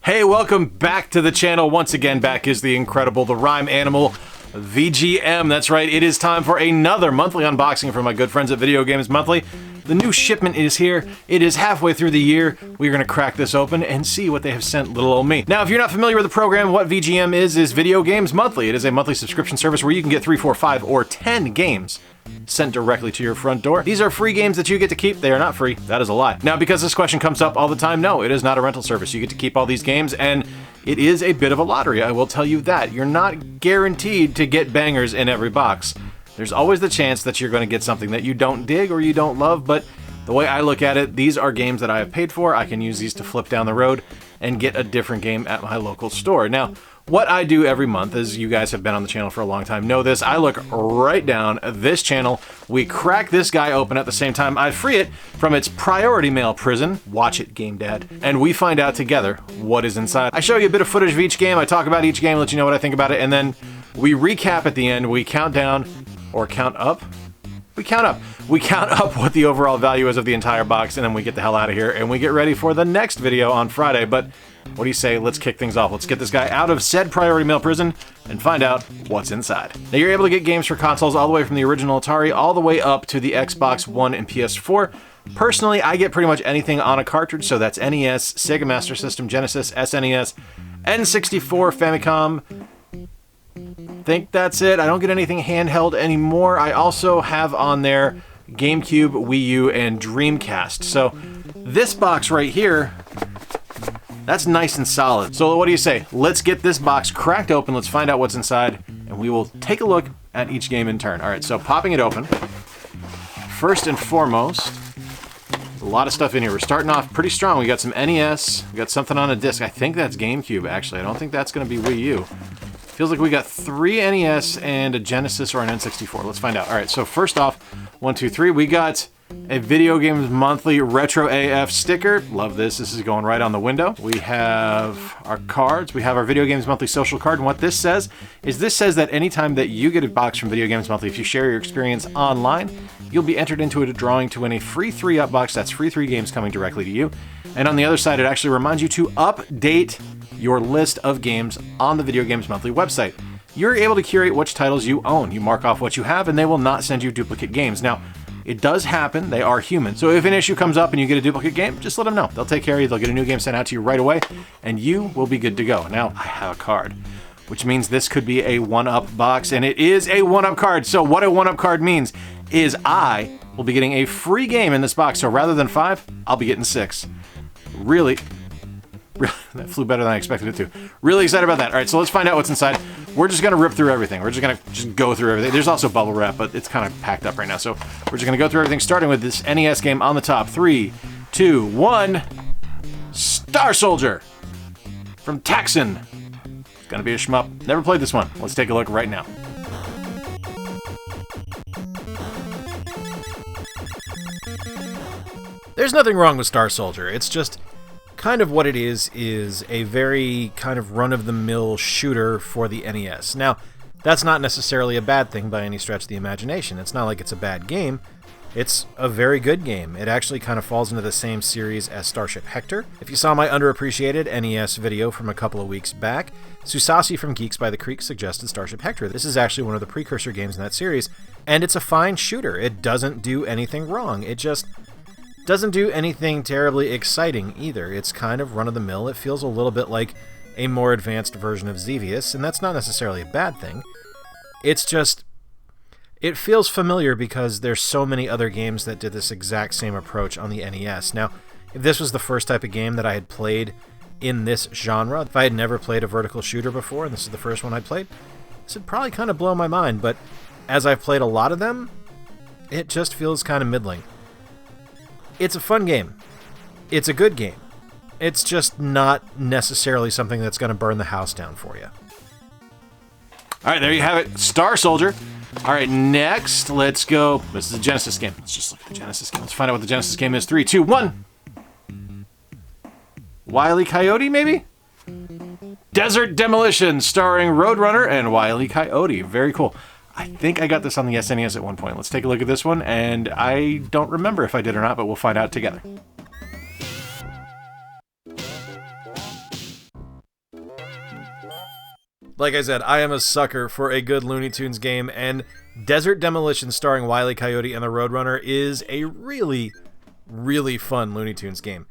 Hey, welcome back to the channel. Once again, back is the incredible, the rhyme animal, VGM. That's right, it is time for another monthly unboxing from my good friends at Video Games Monthly. The new shipment is here. It is halfway through the year. We're gonna crack this open and see what they have sent little old me. Now, if you're not familiar with the program, what VGM is Video Games Monthly. It is a monthly subscription service where you can get 3, 4, 5, or 10 games sent directly to your front door. These are free games that you get to keep. They are not free. That is a lie. Now, because this question comes up all the time, no, it is not a rental service. You get to keep all these games, and it is a bit of a lottery, I will tell you that. You're not guaranteed to get bangers in every box. There's always the chance that you're going to get something that you don't dig or you don't love, but the way I look at it, these are games that I have paid for. I can use these to flip down the road and get a different game at my local store. Now, what I do every month, as you guys have been on the channel for a long time know this, I look right down this channel. We crack this guy open at the same time. I free it from its priority mail prison. Watch it, Game Dad. And we find out together what is inside. I show you a bit of footage of each game. I talk about each game, let you know what I think about it, and then we recap at the end. We count down, or count up. We count up. We count up what the overall value is of the entire box, and then we get the hell out of here, and we get ready for the next video on Friday. But what do you say? Let's kick things off. Let's get this guy out of said priority mail prison and find out what's inside. Now, you're able to get games for consoles all the way from the original Atari all the way up to the Xbox One and PS4. Personally, I get pretty much anything on a cartridge, so that's NES, Sega Master System, Genesis, SNES, N64, Famicom. Think that's it. I don't get anything handheld anymore. I also have on there GameCube, Wii U, and Dreamcast. So this box right here, that's nice and solid. So what do you say? Let's get this box cracked open. Let's find out what's inside, and we will take a look at each game in turn. All right, so popping it open. First and foremost, a lot of stuff in here. We're starting off pretty strong. We got some NES. We got something on a disc. I think that's GameCube, actually. I don't think that's going to be Wii U. Feels like we got 3 NES and a Genesis or an N64. Let's find out. All right, so first off, 1, 2, 3, we got a Video Games Monthly Retro AF sticker. Love this. This is going right on the window. We have our cards. We have our Video Games Monthly social card. And what this says is this says that anytime that you get a box from Video Games Monthly, if you share your experience online, you'll be entered into a drawing to win a free 3-up box. That's free 3 games coming directly to you. And on the other side, it actually reminds you to update your list of games on the Video Games Monthly website. You're able to curate which titles you own. You mark off what you have, and they will not send you duplicate games. Now, it does happen. They are human. So if an issue comes up and you get a duplicate game, just let them know. They'll take care of you. They'll get a new game sent out to you right away, and you will be good to go. Now, I have a card, which means this could be a 1-up box, and it is a 1-up card. So what a 1-up card means is I will be getting a free game in this box. So rather than 5, I'll be getting 6. Really, that flew better than I expected it to. Really excited about that. All right, so let's find out what's inside. We're just gonna rip through everything. We're just gonna go through everything. There's also bubble wrap, but it's kind of packed up right now. So we're just gonna go through everything, starting with this NES game on the top. 3, 2, 1. Star Soldier from Taxon. It's gonna be a shmup. Never played this one. Let's take a look right now. There's nothing wrong with Star Soldier. It's just kind of what it is a very kind of run-of-the-mill shooter for the NES. Now, that's not necessarily a bad thing by any stretch of the imagination. It's not like it's a bad game. It's a very good game. It actually kind of falls into the same series as Starship Hector. If you saw my underappreciated NES video from a couple of weeks back, Susasi from Geeks by the Creek suggested Starship Hector. This is actually one of the precursor games in that series, and it's a fine shooter. It doesn't do anything wrong. It just doesn't do anything terribly exciting either. It's kind of run-of-the-mill. It feels a little bit like a more advanced version of Xevious, and that's not necessarily a bad thing. It's just, it feels familiar because there's so many other games that did this exact same approach on the NES. Now, if this was the first type of game that I had played in this genre, if I had never played a vertical shooter before, and this is the first one I played, this would probably kind of blow my mind, but as I've played a lot of them, it just feels kind of middling. It's a fun game. It's a good game. It's just not necessarily something that's going to burn the house down for you. All right, there you have it. Star Soldier. All right, next, let's go. This is a Genesis game. Let's just look at the Genesis game. Let's find out what the Genesis game is. 3, 2, 1. Wile E. Coyote, maybe? Desert Demolition, starring Roadrunner and Wile E. Coyote. Very cool. I think I got this on the SNES at one point. Let's take a look at this one, and I don't remember if I did or not, but we'll find out together. Like I said, I am a sucker for a good Looney Tunes game, and Desert Demolition starring Wile E. Coyote and the Roadrunner is a really, really fun Looney Tunes game.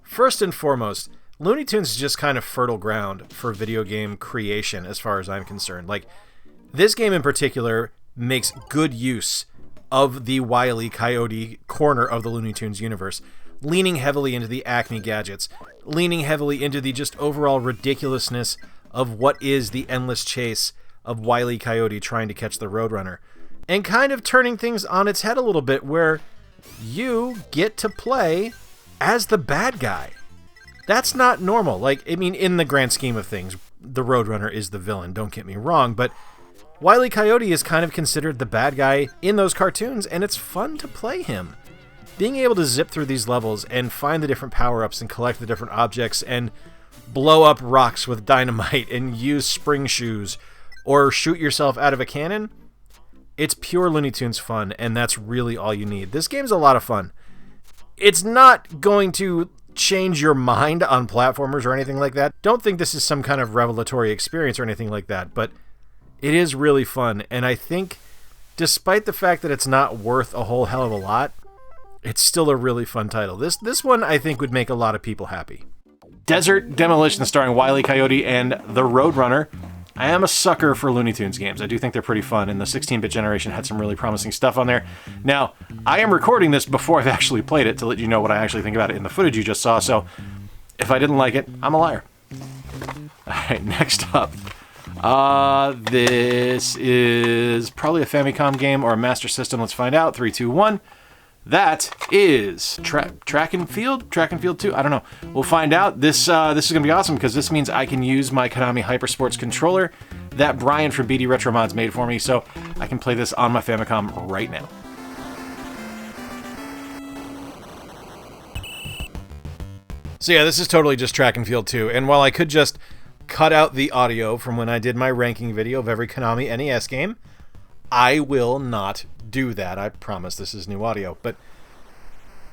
First and foremost, Looney Tunes is just kind of fertile ground for video game creation as far as I'm concerned. Like, this game in particular makes good use of the Wile E. Coyote corner of the Looney Tunes universe, leaning heavily into the Acme gadgets, leaning heavily into the just overall ridiculousness of what is the endless chase of Wile E. Coyote trying to catch the Roadrunner, and kind of turning things on its head a little bit where you get to play as the bad guy. That's not normal. Like, I mean, in the grand scheme of things, the Roadrunner is the villain, don't get me wrong, but Wile E. Coyote is kind of considered the bad guy in those cartoons, and it's fun to play him. Being able to zip through these levels and find the different power-ups and collect the different objects and blow up rocks with dynamite and use spring shoes or shoot yourself out of a cannon, it's pure Looney Tunes fun, and that's really all you need. This game's a lot of fun. It's not going to change your mind on platformers or anything like that. Don't think this is some kind of revelatory experience or anything like that, but it is really fun, and I think despite the fact that it's not worth a whole hell of a lot, it's still a really fun title. This one I think would make a lot of people happy. Desert Demolition starring Wile E. Coyote and the Roadrunner. I am a sucker for Looney Tunes games. I do think they're pretty fun, and the 16-bit generation had some really promising stuff on there. Now, I am recording this before I've actually played it to let you know what I actually think about it in the footage you just saw, so if I didn't like it, I'm a liar. Alright, next up. This is probably a Famicom game or a Master System. Let's find out. 3, 2, 1. That is Track and Field 2. I don't know. We'll find out. This is going to be awesome because this means I can use my Konami Hypersports controller that Brian from BD Retro Mods made for me, so I can play this on my Famicom right now. So yeah, this is totally just Track and Field 2, and while I could just cut out the audio from when I did my ranking video of every Konami NES game, I will not do that. I promise this is new audio. But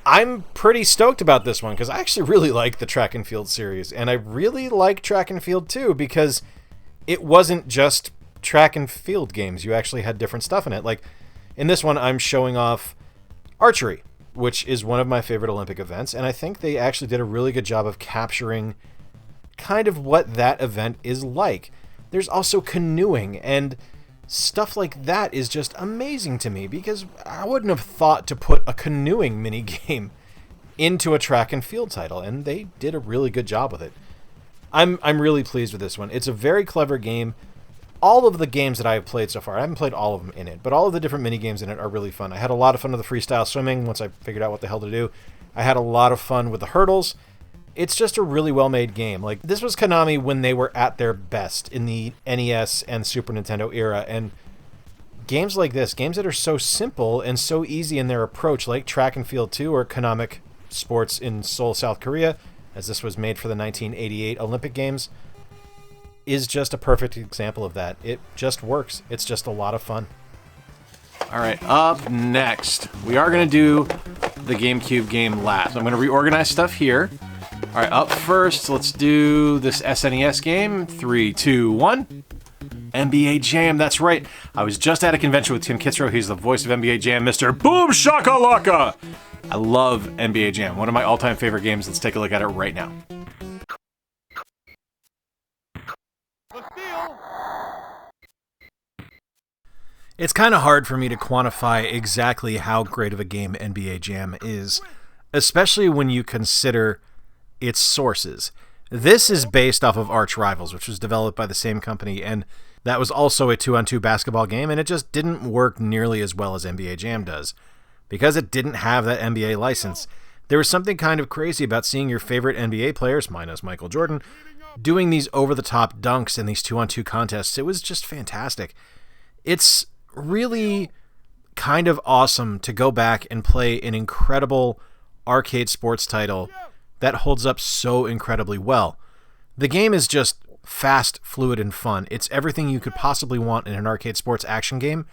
I'm pretty stoked about this one because I actually really like the Track and Field series, and I really like Track and Field 2 because it wasn't just track and field games. You actually had different stuff in it. Like in this one, I'm showing off archery, which is one of my favorite Olympic events, and I think they actually did a really good job of capturing kind of what that event is like. There's also canoeing, and stuff like that is just amazing to me because I wouldn't have thought to put a canoeing minigame into a track and field title, and they did a really good job with it. I'm really pleased with this one. It's a very clever game. All of the games that I have played so far, I haven't played all of them in it, but all of the different minigames in it are really fun. I had a lot of fun with the freestyle swimming once I figured out what the hell to do. I had a lot of fun with the hurdles. It's just a really well-made game. Like, this was Konami when they were at their best in the NES and Super Nintendo era, and games like this, games that are so simple and so easy in their approach, like Track and Field 2 or Konamic Sports in Seoul, South Korea, as this was made for the 1988 Olympic Games, is just a perfect example of that. It just works. It's just a lot of fun. All right, up next, we are going to do the GameCube game last. I'm going to reorganize stuff here. All right, up first, let's do this SNES game. 3, 2, 1. NBA Jam, that's right. I was just at a convention with Tim Kitzrow. He's the voice of NBA Jam, Mr. Boom Shakalaka. I love NBA Jam, one of my all-time favorite games. Let's take a look at it right now. It's kind of hard for me to quantify exactly how great of a game NBA Jam is, especially when you consider its sources. This is based off of Arch Rivals, which was developed by the same company, and that was also a 2-on-2 basketball game, and it just didn't work nearly as well as NBA Jam does, because it didn't have that NBA license. There was something kind of crazy about seeing your favorite NBA players, minus Michael Jordan, doing these over-the-top dunks in these 2-on-2 contests. It was just fantastic. It's really kind of awesome to go back and play an incredible arcade sports title that holds up so incredibly well. The game is just fast, fluid, and fun. It's everything you could possibly want in an arcade sports action game,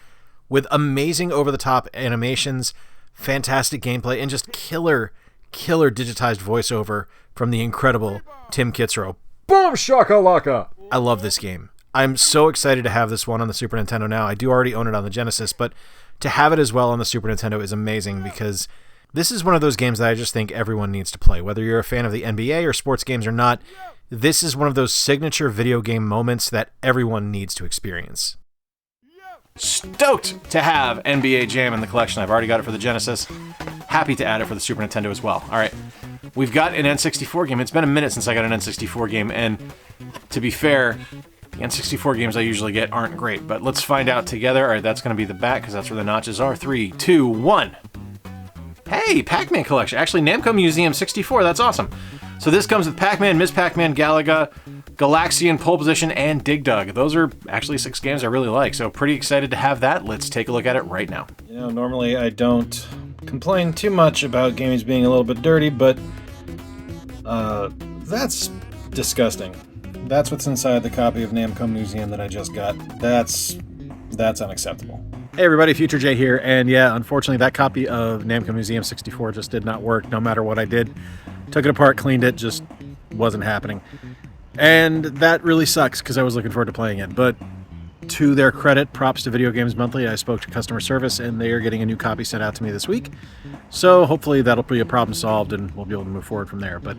with amazing over-the-top animations, fantastic gameplay, and just killer digitized voiceover from the incredible Tim Kitzrow. Boom shakalaka! I love this game. I'm so excited to have this one on the Super Nintendo now. I do already own it on the Genesis, but to have it as well on the Super Nintendo is amazing because this is one of those games that I just think everyone needs to play. Whether you're a fan of the NBA or sports games or not, this is one of those signature video game moments that everyone needs to experience. Stoked to have NBA Jam in the collection. I've already got it for the Genesis. Happy to add it for the Super Nintendo as well. All right, we've got an N64 game. It's been a minute since I got an N64 game, and to be fair, the N64 games I usually get aren't great, but let's find out together. All right, that's going to be the back because that's where the notches are. 3, 2, 1. Hey, Pac-Man collection. Actually, Namco Museum 64. That's awesome. So this comes with Pac-Man, Ms. Pac-Man, Galaga, Galaxian, Pole Position, and Dig Dug. Those are actually 6 games I really like, so pretty excited to have that. Let's take a look at it right now. You know, normally I don't complain too much about games being a little bit dirty, but that's disgusting. That's what's inside the copy of Namco Museum that I just got. That's unacceptable. Hey everybody, Future J here, and yeah, unfortunately that copy of Namco Museum 64 just did not work no matter what I did. Took it apart, cleaned it, just wasn't happening. And that really sucks because I was looking forward to playing it, but to their credit, props to Video Games Monthly, I spoke to customer service and they are getting a new copy sent out to me this week. So hopefully that'll be a problem solved and we'll be able to move forward from there. But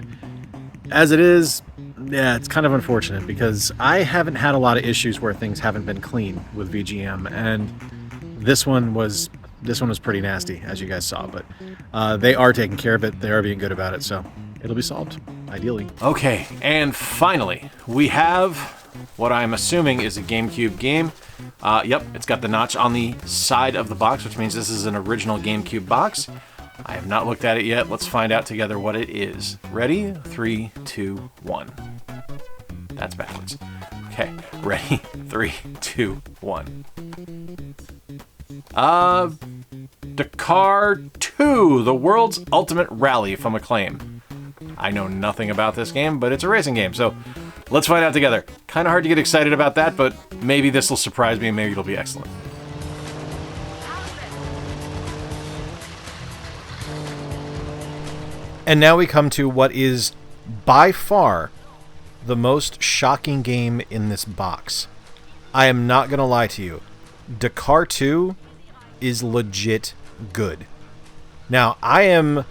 as it is, yeah, it's kind of unfortunate because I haven't had a lot of issues where things haven't been clean with VGM, and this one was pretty nasty, as you guys saw, but they are taking care of it. They are being good about it, so it'll be solved, ideally. Okay, and finally, we have what I'm assuming is a GameCube game. Yep, it's got the notch on the side of the box, which means this is an original GameCube box. I have not looked at it yet. Let's find out together what it is. Ready? 3, 2, 1. That's backwards. Okay, ready? 3, 2, 1. Dakar 2, the world's ultimate rally from Acclaim. I know nothing about this game, but it's a racing game, so let's find out together. Kind of hard to get excited about that, but maybe this will surprise me and maybe it'll be excellent. And now we come to what is by far the most shocking game in this box. I am not going to lie to you. Dakar 2 is legit good. Now, I am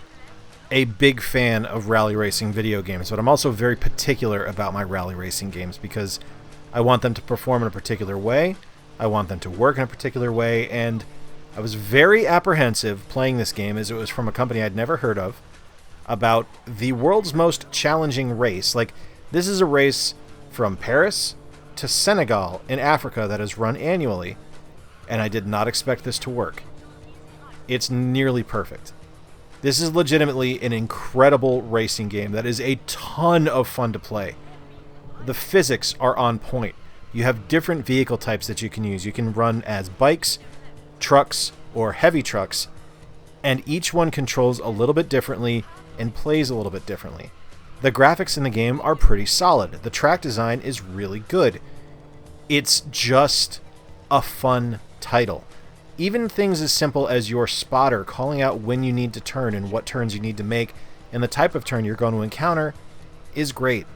a big fan of rally racing video games, but I'm also very particular about my rally racing games because I want them to perform in a particular way, I want them to work in a particular way, and I was very apprehensive playing this game as it was from a company I'd never heard of, about the world's most challenging race. Like, this is a race from Paris to Senegal in Africa that is run annually, and I did not expect this to work. It's nearly perfect. This is legitimately an incredible racing game that is a ton of fun to play. The physics are on point. You have different vehicle types that you can use. You can run as bikes, trucks, or heavy trucks, and each one controls a little bit differently and plays a little bit differently. The graphics in the game are pretty solid. The track design is really good. It's just a fun title. Even things as simple as your spotter calling out when you need to turn and what turns you need to make and the type of turn you're going to encounter is great.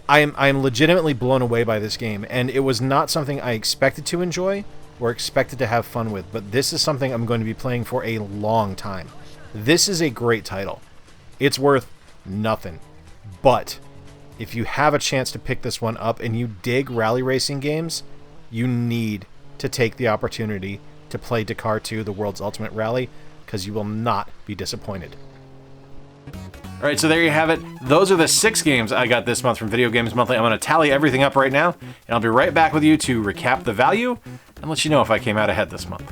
I am legitimately blown away by this game, and it was not something I expected to enjoy or expected to have fun with, but this is something I'm going to be playing for a long time. This is a great title. It's worth nothing. But if you have a chance to pick this one up and you dig rally racing games, you need to take the opportunity to play Dakar 2, the world's ultimate rally, because you will not be disappointed. All right, so there you have it. Those are the 6 games I got this month from Video Games Monthly. I'm going to tally everything up right now, and I'll be right back with you to recap the value and let you know if I came out ahead this month.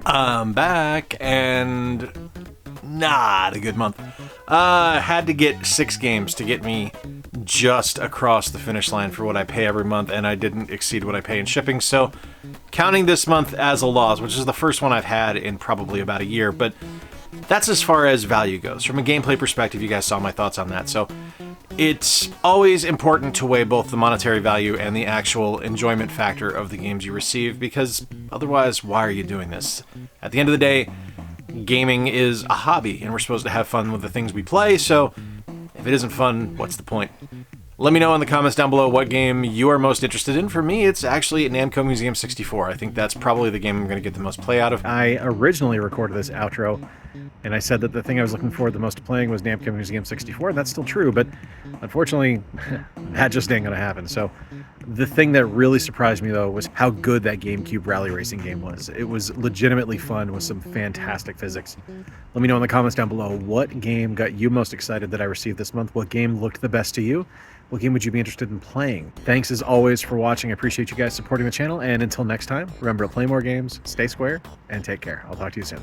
I'm back, and not a good month. Had to get 6 games to get me just across the finish line for what I pay every month, and I didn't exceed what I pay in shipping, so counting this month as a loss, which is the first one I've had in probably about a year, but that's as far as value goes. From a gameplay perspective, you guys saw my thoughts on that, so it's always important to weigh both the monetary value and the actual enjoyment factor of the games you receive, because otherwise, why are you doing this? At the end of the day, gaming is a hobby, and we're supposed to have fun with the things we play, so if If it isn't fun, what's the point? Let me know in the comments down below what game you are most interested in. For me, it's actually Namco Museum 64. I think that's probably the game I'm going to get the most play out of. I originally recorded this outro, and I said that the thing I was looking forward the most to playing was Namco Museum 64, and that's still true, but unfortunately, that just ain't going to happen. So the thing that really surprised me, though, was how good that GameCube rally racing game was. It was legitimately fun with some fantastic physics. Let me know in the comments down below what game got you most excited that I received this month, what game looked the best to you, what game would you be interested in playing? Thanks as always for watching. I appreciate you guys supporting the channel, and until next time, remember to play more games, stay square, and take care. I'll talk to you soon.